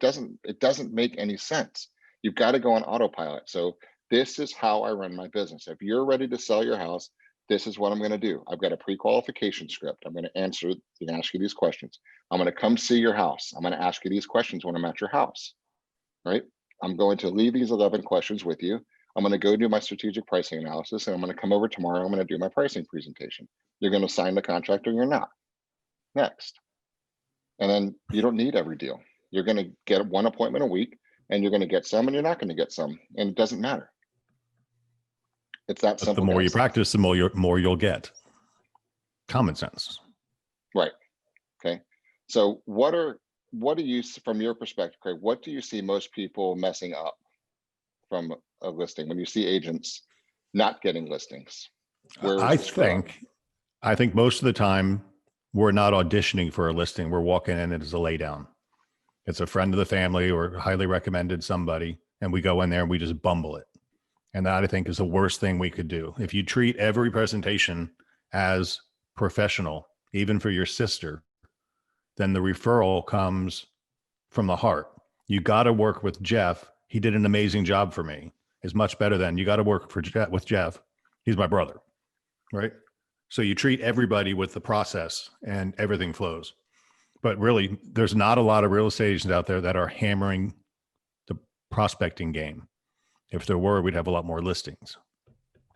doesn't make any sense. You've got to go on autopilot. So this is how I run my business. If you're ready to sell your house, this is what I'm going to do. I've got a pre-qualification script. I'm going to ask you these questions. I'm going to come see your house. I'm going to ask you these questions when I'm at your house, right? I'm going to leave these 11 questions with you. I'm going to go do my strategic pricing analysis, and I'm going to come over tomorrow. I'm going to do my pricing presentation. You're going to sign the contract or you're not. Next. And then you don't need every deal. You're going to get one appointment a week, and you're going to get some and you're not going to get some. And it doesn't matter. It's that simple. The more you guys. practice, the more you'll get. Common sense. Right. Okay. So what do you, from your perspective, Craig, what do you see most people messing up from a listing when you see agents not getting listings? I think most of the time we're not auditioning for a listing. We're walking in as a lay down. It's a friend of the family or highly recommended somebody, and we go in there and we just bumble it. And that, I think, is the worst thing we could do. If you treat every presentation as professional, even for your sister, then the referral comes from the heart. You got to work with Jeff. He did an amazing job for me. Is much better than you got to work with Jeff. He's my brother, right? So you treat everybody with the process and everything flows. But really, there's not a lot of real estate agents out there that are hammering the prospecting game. If there were, we'd have a lot more listings.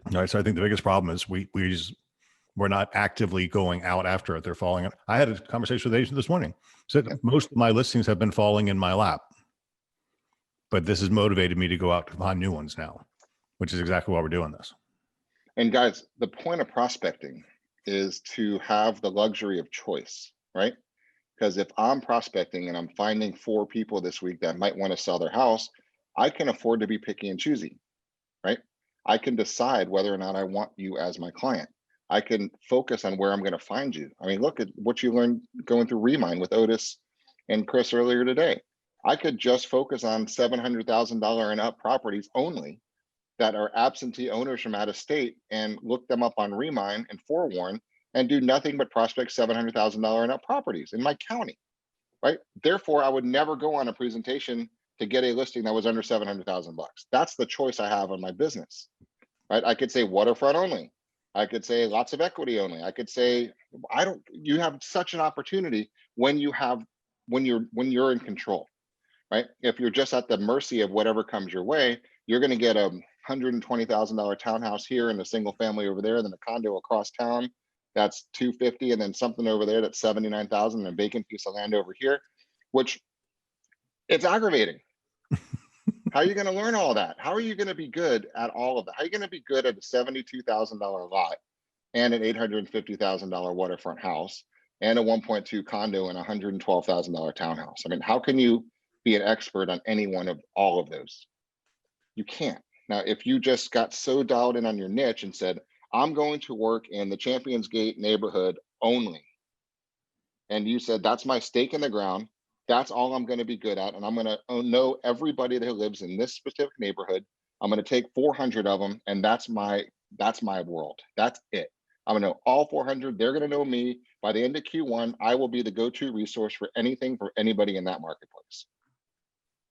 All right. So I think the biggest problem is we're not actively going out after it. They're falling. I had a conversation with an agent this morning. Said most of my listings have been falling in my lap, but this has motivated me to go out to find new ones now, which is exactly why we're doing this. And guys, the point of prospecting is to have the luxury of choice, right? Because if I'm prospecting and I'm finding 4 people this week that might want to sell their house, I can afford to be picky and choosy, right? I can decide whether or not I want you as my client. I can focus on where I'm going to find you. I mean, look at what you learned going through Remind with Otis and Chris earlier today. I could just focus on $700,000 and up properties only that are absentee owners from out of state and look them up on Remind and Forewarn and do nothing but prospect $700,000 and up properties in my county, right? Therefore, I would never go on a presentation to get a listing that was under 700,000 bucks. That's the choice I have on my business, right? I could say waterfront only. I could say lots of equity only. I could say, you have such an opportunity when you're in control, right? If you're just at the mercy of whatever comes your way, you're going to get a $120,000 townhouse here and a single family over there, then a condo across town that's $250,000, and then something over there that's $79,000, and a vacant piece of land over here, which it's aggravating. How are you going to learn all that? How are you going to be good at all of that? How are you going to be good at a $72,000 lot and an $850,000 waterfront house and a 1.2 condo and a $112,000 townhouse? I mean, how can you be an expert on any one of all of those? You can't. Now, if you just got so dialed in on your niche and said, I'm going to work in the Champions Gate neighborhood only, and you said, that's my stake in the ground, that's all I'm going to be good at, and I'm going to know everybody that lives in this specific neighborhood. I'm going to take 400 of them, and that's my world. That's it. I'm going to know all 400. They're going to know me. By the end of Q1, I will be the go-to resource for anything for anybody in that marketplace.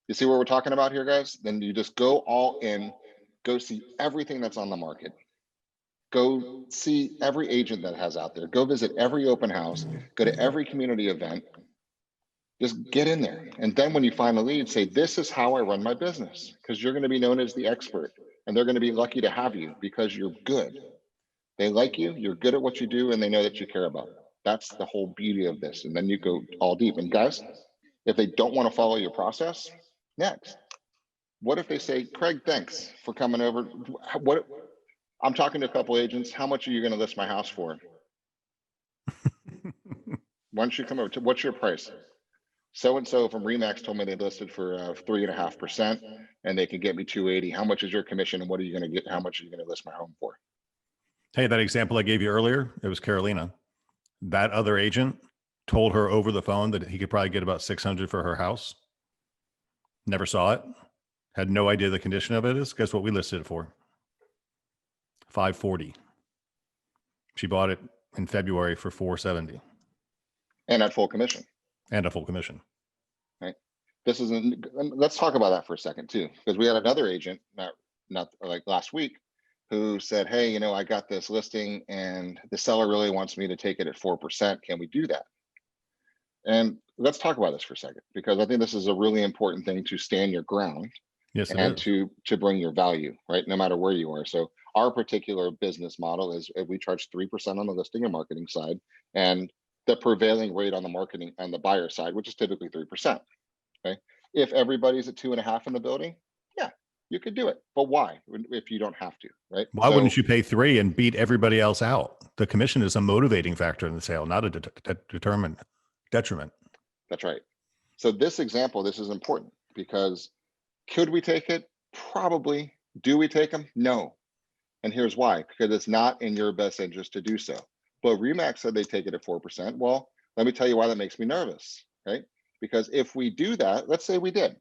You see what we're talking about here, guys? Then you just go all in Go see everything that's on the market. Go see every agent that has out there. Go visit every open house. Go to every community event. Just get in there. And then when you find the lead, say, this is how I run my business, because you're going to be known as the expert, and they're going to be lucky to have you because you're good. They like you, you're good at what you do, and they know that you care about it. That's the whole beauty of this. And then you go all deep. And guys, if they don't want to follow your process, next. What if they say, Craig, thanks for coming over. What I'm talking to a couple agents. How much are you going to list my house for? Why don't you come over to, what's your price? So-and-so from Remax told me they listed for 3.5% and they can get me 280. How much is your commission and what are you going to get? How much are you going to list my home for? Hey, that example I gave you earlier, it was Carolina. That other agent told her over the phone that he could probably get about 600 for her house. Never saw it. Had no idea the condition of it is. Guess what we listed it for? 540. She bought it in February for 470. And at full commission. And a full commission. Right. This isn't, let's talk about that for a second too, because we had another agent, not like last week, who said, hey, you know, I got this listing and the seller really wants me to take it at 4%. Can we do that? And let's talk about this for a second, because I think this is a really important thing to stand your ground. Yes, and to bring your value, right? No matter where you are. So our particular business model is we charge 3% on the listing and marketing side, and the prevailing rate on the marketing and the buyer side, which is typically 3%. Okay. If everybody's at 2.5 in the building, yeah, you could do it. But why? If you don't have to, right? Why wouldn't you pay 3 and beat everybody else out? The commission is a motivating factor in the sale, not a detriment. That's right. So this example, this is important because could we take it? Probably. Do we take them? No. And here's why, because it's not in your best interest to do so. But Remax said they take it at 4%. Well, let me tell you why that makes me nervous, right? Because if we do that, let's say we did.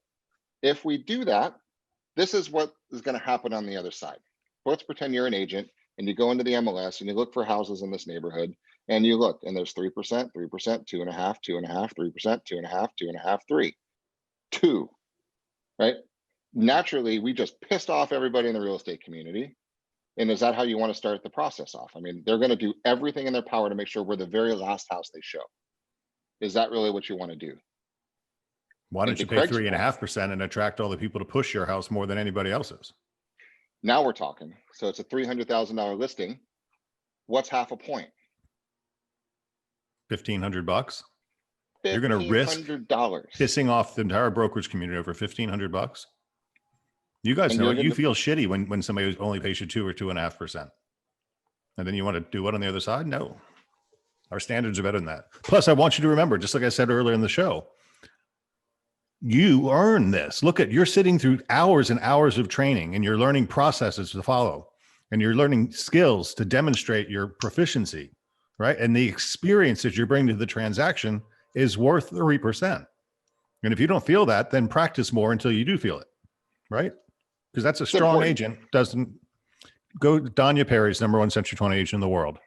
If we do that, this is what is going to happen on the other side. Let's pretend you're an agent and you go into the MLS and you look for houses in this neighborhood and you look and there's 3%, 3%, 2.5, 2.5, 3%, 2.5, 2.5, 3, 2, right? Naturally, we just pissed off everybody in the real estate community. And is that how you want to start the process off? I mean, they're going to do everything in their power to make sure we're the very last house they show. Is that really what you want to do? Why don't you pay 3.5% and attract all the people to push your house more than anybody else's? Now we're talking. So it's a $300,000 listing. What's half a point? $1,500. You're going to risk pissing off the entire brokerage community over $1,500. You guys know you feel shitty when somebody only pays you 2 or 2.5%. And then you want to do it on the other side? No. Our standards are better than that. Plus, I want you to remember, just like I said earlier in the show, you earn this. Look at, you're sitting through hours and hours of training and you're learning processes to follow and you're learning skills to demonstrate your proficiency, right? And the experience that you're bringing to the transaction is worth 3%. And if you don't feel that, then practice more until you do feel it, right? Because that's a strong agent. Doesn't go. Danya Perry's #1 Century 20 agent in the world,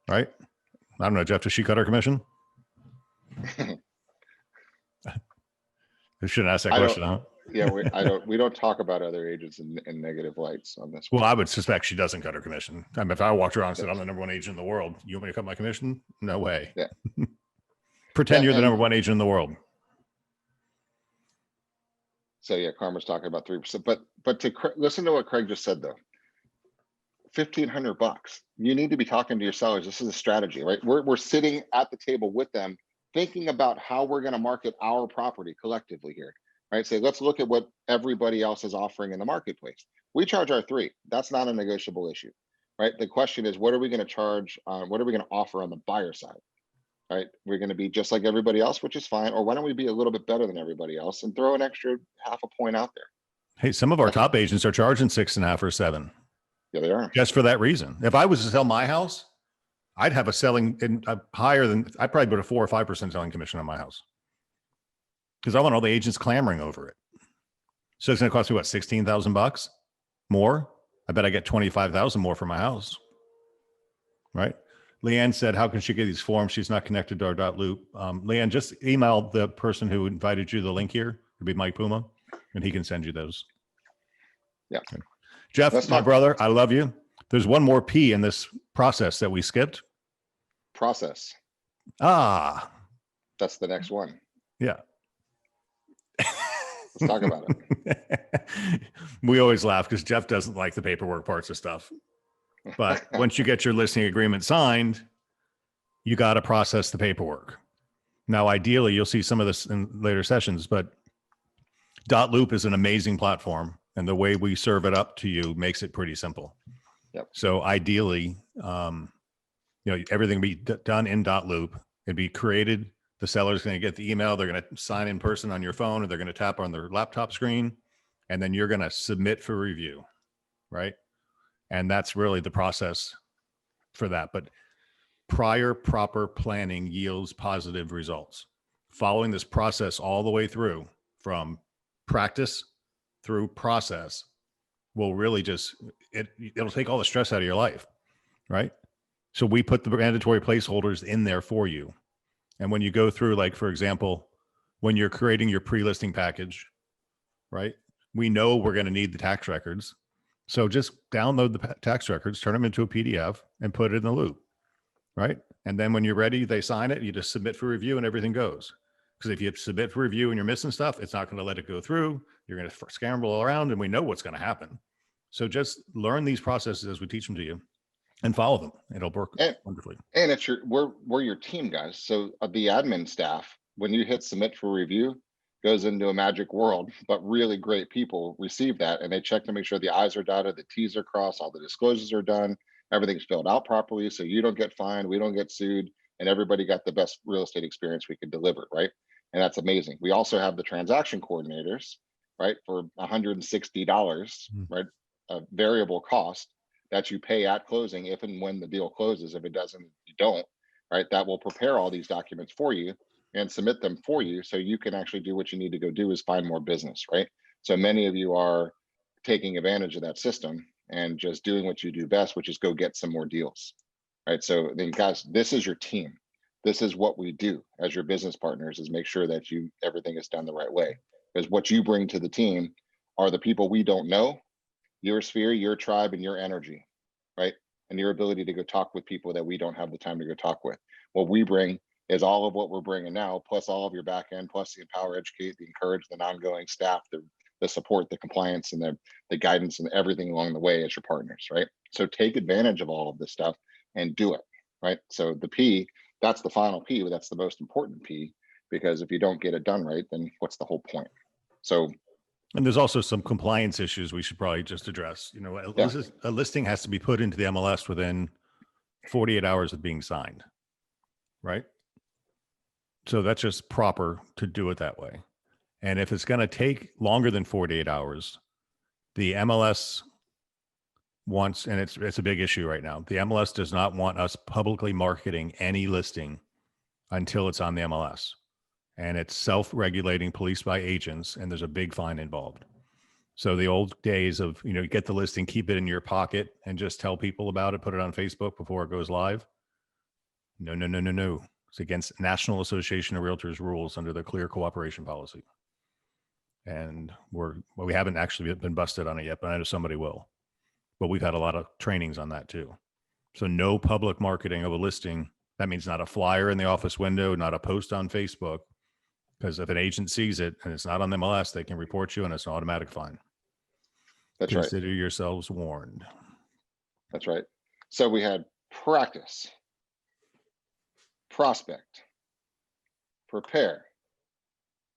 right? I don't know, Jeff, does she cut her commission? I shouldn't ask that question, huh? Yeah, we don't talk about other agents in negative lights on this. Well, I would suspect she doesn't cut her commission. I mean, if I walked around and said, I'm the #1 agent in the world, you want me to cut my commission? No way. Yeah. Pretend you're the #1 agent in the world. So yeah, Karma's talking about 3%, but to listen to what Craig just said though, $1,500. You need to be talking to your sellers. This is a strategy, right? We're sitting at the table with them, thinking about how we're going to market our property collectively here, right? So let's look at what everybody else is offering in the marketplace. We charge our 3. That's not a negotiable issue, right? The question is, what are we going to charge? What are we going to offer on the buyer side? Right, we're going to be just like everybody else, which is fine. Or why don't we be a little bit better than everybody else and throw an extra half a point out there? Hey, some of our top agents are charging 6.5 or 7. Yeah, they are. Just for that reason. If I was to sell my house, I'd have a selling higher than, I'd probably put a 4 or 5% selling commission on my house because I want all the agents clamoring over it. So it's going to cost me what, $16,000 more? I bet I get 25,000 more for my house, right? Leanne said, how can she get these forms? She's not connected to our .loop. Leanne, just email the person who invited you the link here. It'd be Mike Puma, and he can send you those. Yeah. Okay. Jeff, Let's my talk brother, I love you. There's one more P in this process that we skipped. process. Ah, That's the next one. yeah. Let's talk about it. We always laugh because Jeff doesn't like the paperwork parts of stuff. But once you get your listing agreement signed, you got to process the paperwork. Now, ideally, you'll see some of this in later sessions, but Loop is an amazing platform, and the way we serve it up to you makes it pretty simple. Yep. So ideally, everything will be done in Loop. It'd be created. The seller's going to get the email. They're going to sign in person on your phone, or they're going to tap on their laptop screen, and then you're going to submit for review, right? And that's really the process for that. But prior proper planning yields positive results. Following this process all the way through, from practice through process, will really it'll take all the stress out of your life, right? So we put the mandatory placeholders in there for you. And when you go through, like, for example, when you're creating your pre-listing package, right? We know we're going to need the tax records. So just download the tax records, turn them into a PDF, and put it in the loop, right? And then when you're ready, they sign it, you just submit for review, and everything goes. Because if you submit for review and you're missing stuff, it's not going to let it go through. You're going to scramble around, and we know what's going to happen. So just learn these processes as we teach them to you and follow them. It'll work wonderfully. And it's we're your team, guys. So the admin staff, when you hit submit for review, goes into a magic world, but really great people receive that, and they check to make sure the I's are dotted, the T's are crossed, all the disclosures are done, everything's filled out properly, so you don't get fined, we don't get sued, and everybody got the best real estate experience we could deliver, right? And that's amazing. We also have the transaction coordinators, right, for $160, right, a variable cost that you pay at closing if and when the deal closes. If it doesn't, you don't, right? That will prepare all these documents for you and submit them for you, so you can actually do what you need to go do, is find more business, right? So many of you are taking advantage of that system and just doing what you do best, which is go get some more deals, right? So then, guys, this is your team. This is what we do as your business partners, is make sure that everything is done the right way. Because what you bring to the team are the people we don't know, your sphere, your tribe, and your energy, right? And your ability to go talk with people that we don't have the time to go talk with. What we bring is all of what we're bringing now, plus all of your back end, plus the empower, educate, the encourage, the ongoing staff, the support, the compliance, and the guidance, and everything along the way as your partners, right? So take advantage of all of this stuff and do it, right? So the P, that's the final P, but that's the most important P, because if you don't get it done right, then what's the whole point? So, and there's also some compliance issues we should probably just address. A listing has to be put into the MLS within 48 hours of being signed, right? So that's just proper to do it that way. And if it's going to take longer than 48 hours, the MLS wants, and it's a big issue right now, the MLS does not want us publicly marketing any listing until it's on the MLS. And it's self-regulating, policed by agents, and there's a big fine involved. So the old days of, get the listing, keep it in your pocket, and just tell people about it, put it on Facebook before it goes live. No. It's against National Association of Realtors rules under the Clear Cooperation Policy. And we haven't actually been busted on it yet, but I know somebody will. But we've had a lot of trainings on that too. So no public marketing of a listing. That means not a flyer in the office window, not a post on Facebook. Because if an agent sees it and it's not on the MLS, they can report you, and it's an automatic fine. That's right. Consider yourselves warned. That's right. So we had practice, prospect, prepare,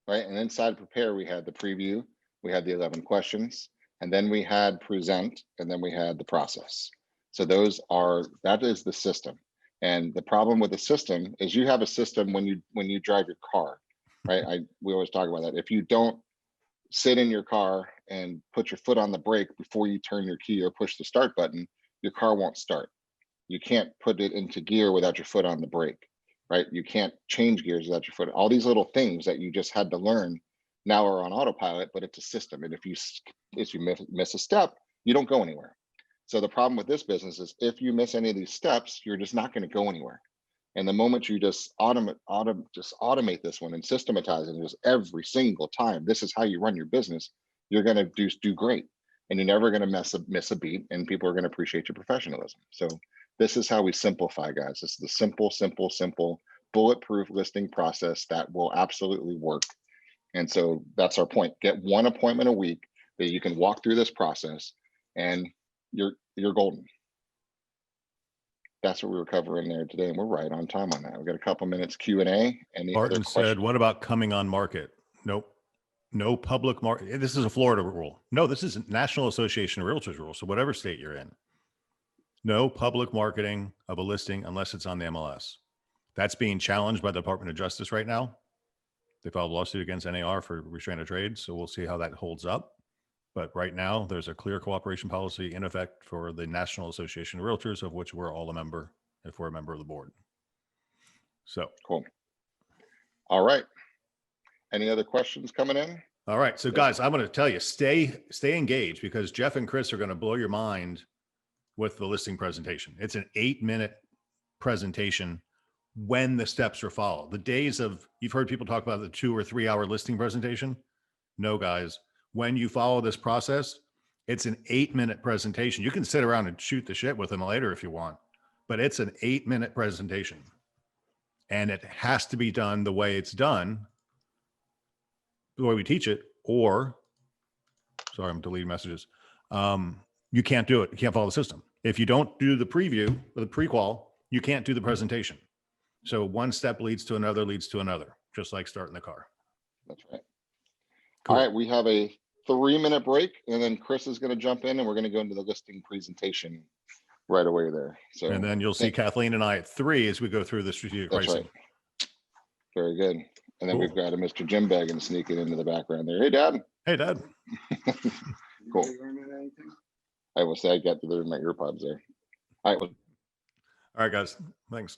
right? And inside prepare, we had the preview, we had the 11 questions, and then we had present, and then we had the process. So that is the system. And the problem with the system is you have a system when you drive your car, right? We always talk about that. If you don't sit in your car and put your foot on the brake before you turn your key or push the start button, your car won't start. You can't put it into gear without your foot on the brake, right? You can't change gears without your foot. All these little things that you just had to learn now are on autopilot, but it's a system. And if you miss a step, you don't go anywhere. So the problem with this business is if you miss any of these steps, you're just not going to go anywhere. And the moment you just automate this one and systematize it, just every single time, this is how you run your business, you're going to do great. and you're never going to miss a beat, and people are going to appreciate your professionalism. So this is how we simplify, guys. This is the simple, bulletproof listing process that will absolutely work. And so that's our point. Get one appointment a week that you can walk through this process, and you're golden. That's what we were covering there today, and we're right on time on that. We've got a couple minutes Q&A. Any Martin other said, questions? what about coming on market? Nope. No public market. This is a Florida rule. No, this is National Association of Realtors rule. So whatever state you're in, no public marketing of a listing unless it's on the MLS. That's being challenged by the Department of Justice right now. They filed a lawsuit against NAR for restraint of trade. So we'll see how that holds up. But right now, there's a clear cooperation policy in effect for the National Association of Realtors, of which we're all a member, if we're a member of the board. So cool. All right. Any other questions coming in? All right. So guys, I'm going to tell you, stay engaged, because Jeff and Chris are going to blow your mind with the listing presentation. It's an 8-minute presentation when the steps are followed. The days of, you've heard people talk about the 2 or 3 hour listing presentation. No, guys, when you follow this process, it's an 8-minute presentation. You can sit around and shoot the shit with them later if you want, but it's an 8-minute presentation, and it has to be done the way it's done, the way we teach it, or, sorry, I'm deleting messages. You can't do it. You can't follow the system. If you don't do the preview or the pre-qual, you can't do the presentation. So one step leads to another, just like starting the car. That's right. Cool. All right, we have a 3-minute break, and then Chris is going to jump in, and we're going to go into the listing presentation right away there. So, and then you'll see Kathleen and I at 3 as we go through the strategic pricing. Right. Very good. And then Cool. We've got a Mr. Jim Beggins sneaking into the background there. Hey, Dad. Hey, Dad. Cool. I will say I got to my earpods there. All right. All right, guys. Thanks.